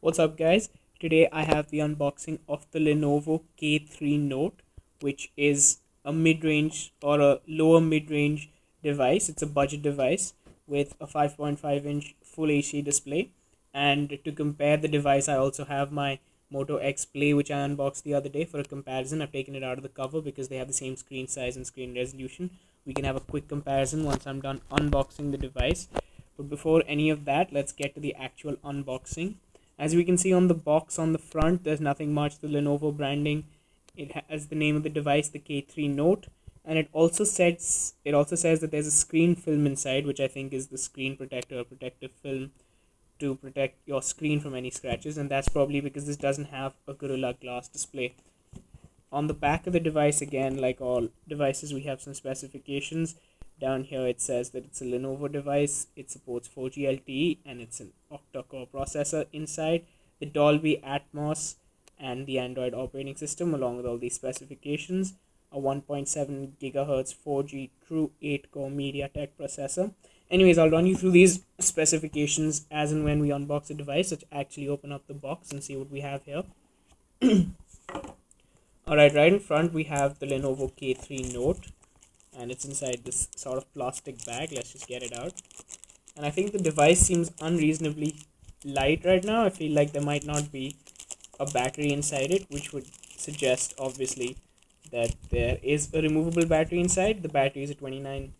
What's up guys? Today I have the unboxing of the Lenovo K3 Note, which is a mid-range or a lower mid-range device. It's a budget device with a 5.5-inch Full HD display. And to compare the device, I also have my Moto X Play, which I unboxed the other day for a comparison. I've taken it out of the cover because they have the same screen size and screen resolution. We can have a quick comparison once I'm done unboxing the device. But before any of that, let's get to the actual unboxing. As we can see on the box on the front, there's nothing much. The Lenovo branding. It has the name of the device, the K3 Note, and it also says that there's a screen film inside, which I think is the screen protector or protective film to protect your screen from any scratches, and that's probably because this doesn't have a Gorilla Glass display. On the back of the device, again, like all devices, we have some specifications. Down here it says that it's a Lenovo device, it supports 4G LTE, and it's an octa-core processor inside, the Dolby Atmos, and the Android operating system along with all these specifications, a 1.7 GHz 4G true 8-core MediaTek processor. Anyways, I'll run you through these specifications as and when we unbox the device. Let's actually open up the box and see what we have here. Alright, right in front we have the Lenovo K3 Note, and it's inside this sort of plastic bag. Let's just get it out. And I think the device seems unreasonably light right now. I feel like there might not be a battery inside it, which would suggest obviously that there is a removable battery inside. The battery is a 29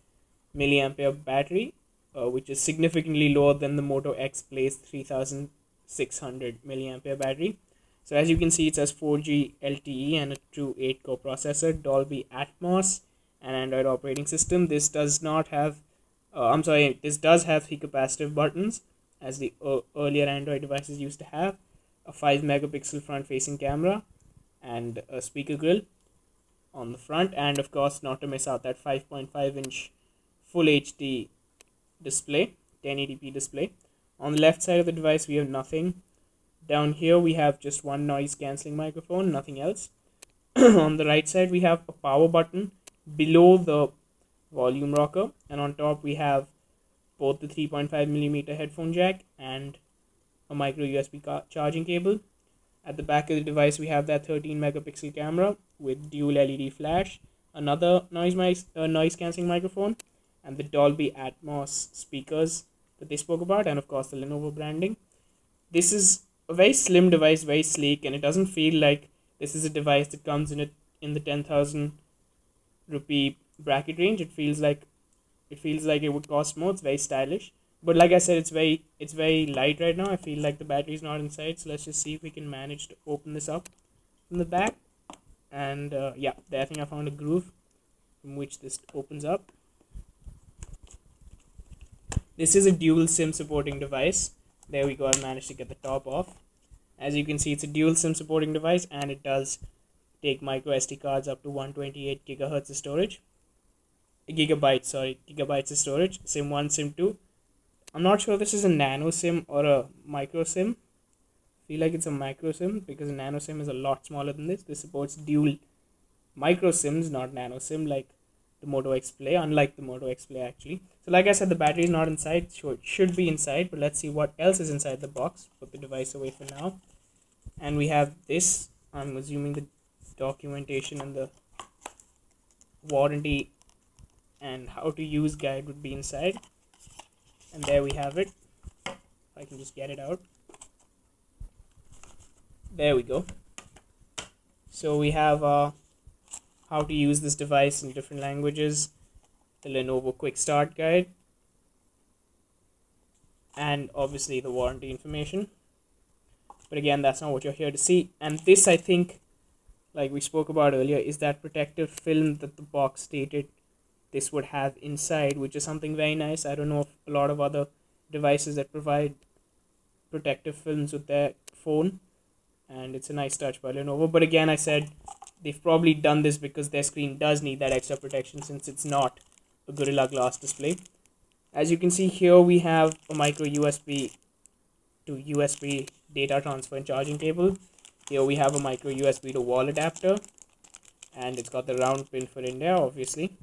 milliampere battery, which is significantly lower than the Moto X Play's 3600 milliampere battery. So as you can see, it says 4G LTE and a true 8-core processor, Dolby Atmos, and Android operating system. This does not have this does have 3 capacitive buttons, as the earlier Android devices used to have, a 5 megapixel front facing camera, and a speaker grill on the front, and of course not to miss out that 5.5-inch Full HD display, 1080p display. On the left side of the device we have nothing. Down here we have just one noise cancelling microphone, nothing else. On the right side we have a power button below the volume rocker, and on top we have both the 3.5mm headphone jack and a micro USB charging cable. At the back of the device we have that 13 megapixel camera with dual LED flash, another noise cancelling microphone, and the Dolby Atmos speakers that they spoke about, and of course the Lenovo branding. This is a very slim device, very sleek, and it doesn't feel like this is a device that comes in the 10,000 rupee bracket range. It feels like it would cost more. It's very stylish, but like I said, it's very light right now. I feel like the battery is not inside, so let's just see if we can manage to open this up from the back. And yeah, I think I found a groove from which this opens up. This is a dual SIM supporting device. There we go, I managed to get the top off. As you can see, it's a dual SIM supporting device, and it does take micro SD cards up to 128 gigahertz of storage. Gigabytes of storage. SIM 1, SIM 2. I'm not sure if this is a nano SIM or a micro SIM. I feel like it's a micro SIM because a nano SIM is a lot smaller than this. This supports dual micro SIMs, not nano SIM like the Moto X Play, unlike the Moto X Play actually. So like I said, the battery is not inside, so it should be inside, but let's see what else is inside the box. Put the device away for now. And we have this, I'm assuming the documentation and the warranty and how to use guide would be inside. And there we have it. If I can just get it out. There we go. So we have how to use this device in different languages, the Lenovo quick start guide, and obviously the warranty information. But again, that's not what you're here to see. And this, I think, like we spoke about earlier, is that protective film that the box stated this would have inside, which is something very nice. I don't know of a lot of other devices that provide protective films with their phone, and it's a nice touch by Lenovo. But again, I said they've probably done this because their screen does need that extra protection since it's not a Gorilla Glass display. As you can see here, we have a micro USB to USB data transfer and charging cable. Here we have a micro USB to wall adapter, and it's got the round pin for in there, obviously.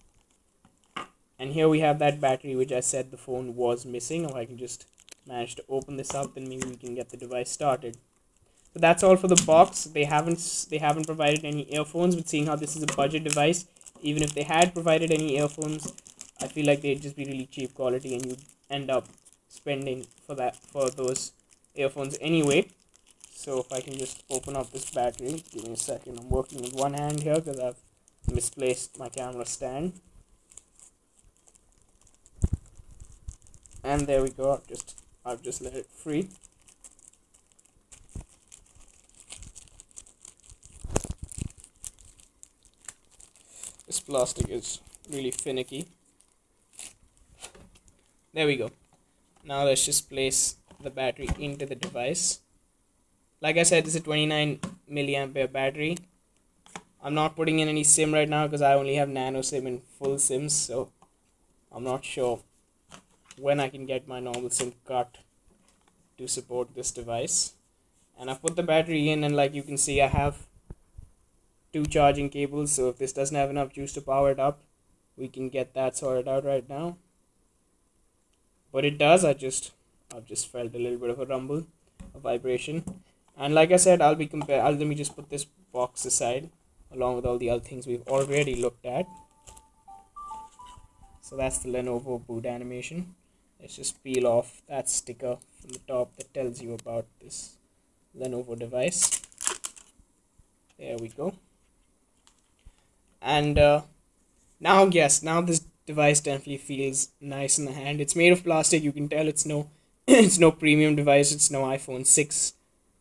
And here we have that battery which I said the phone was missing. If I can just manage to open this up, then maybe we can get the device started. So that's all for the box. They haven't provided any earphones, but seeing how this is a budget device, even if they had provided any earphones, I feel like they'd just be really cheap quality and you'd end up spending for those earphones anyway. So if I can just open up this battery, give me a second. I'm working with one hand here because I've misplaced my camera stand. And there we go. I've just let it free. This plastic is really finicky. There we go. Now let's just place the battery into the device. Like I said, this is a 29 milliampere battery. I'm not putting in any SIM right now because I only have nano SIM and full SIMs, so I'm not sure when I can get my normal SIM card to support this device. And I put the battery in, and like you can see, I have 2 charging cables, so if this doesn't have enough juice to power it up, we can get that sorted out right now. But it does. I've just felt a little bit of a rumble, a vibration. And like I said, let me just put this box aside along with all the other things we've already looked at. So that's the Lenovo boot animation. Let's just peel off that sticker from the top that tells you about this Lenovo device. There we go. And now this device definitely feels nice in the hand. It's made of plastic. You can tell it's no it's no premium device. It's no iPhone 6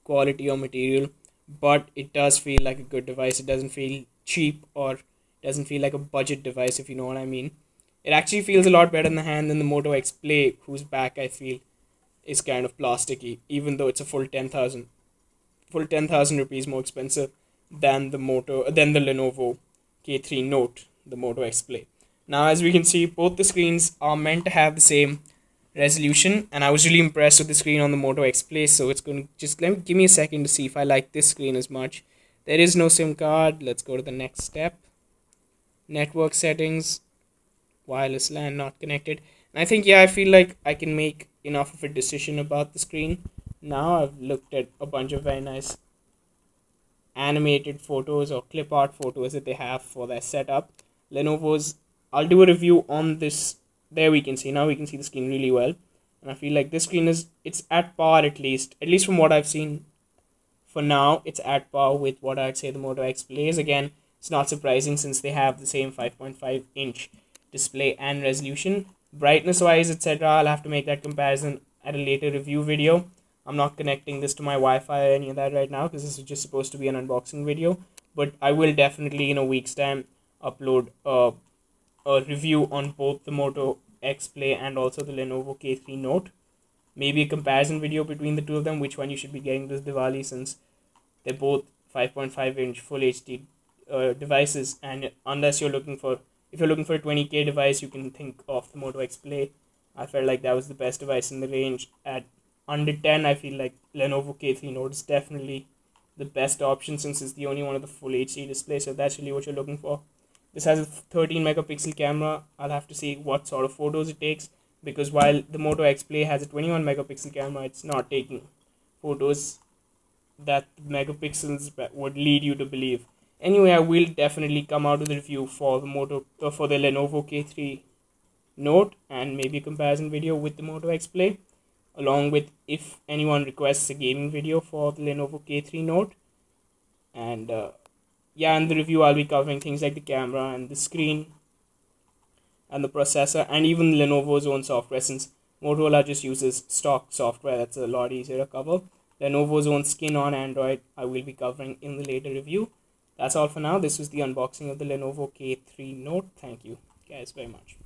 quality or material, but it does feel like a good device. It doesn't feel cheap or doesn't feel like a budget device, if you know what I mean. It actually feels a lot better in the hand than the Moto X Play, whose back I feel is kind of plasticky, even though it's a full 10,000 rupees more expensive than the Lenovo K3 Note, the Moto X Play. Now, as we can see, both the screens are meant to have the same resolution, and I was really impressed with the screen on the Moto X Play, so it's going to just give me a second to see if I like this screen as much. There is no SIM card. Let's go to the next step. Network settings, wireless LAN not connected. And I think, yeah, I feel like I can make enough of a decision about the screen. Now I've looked at a bunch of very nice animated photos or clip art photos that they have for their setup. Lenovo's, I'll do a review on this. There we can see, now we can see the screen really well. And I feel like this screen it's at par, at least from what I've seen. For now, it's at par with what I'd say the Moto X Play is. Again, it's not surprising since they have the same 5.5 inch display and resolution. Brightness wise, etc., I'll have to make that comparison at a later review video. I'm not connecting this to my Wi-Fi or any of that right now because this is just supposed to be an unboxing video. But I will definitely in a week's time upload a review on both the Moto X Play and also the Lenovo K3 Note. Maybe a comparison video between the two of them, which one you should be getting this Diwali, since they're both 5.5 inch full HD devices. And unless if you're looking for a 20K device, you can think of the Moto X Play. I felt like that was the best device in the range. At under 10, I feel like Lenovo K3 Note is definitely the best option since it's the only one of the full HD display. So that's really what you're looking for. This has a 13 megapixel camera. I'll have to see what sort of photos it takes, because while the Moto X Play has a 21 megapixel camera, it's not taking photos that megapixels would lead you to believe. Anyway, I will definitely come out with a review for the Lenovo K3 Note and maybe a comparison video with the Moto X Play, along with if anyone requests a gaming video for the Lenovo K3 Note. And yeah, in the review I'll be covering things like the camera and the screen and the processor and even Lenovo's own software, since Motorola just uses stock software that's a lot easier to cover. Lenovo's own skin on Android I will be covering in the later review. That's all for now. This was the unboxing of the Lenovo K3 Note. Thank you guys very much.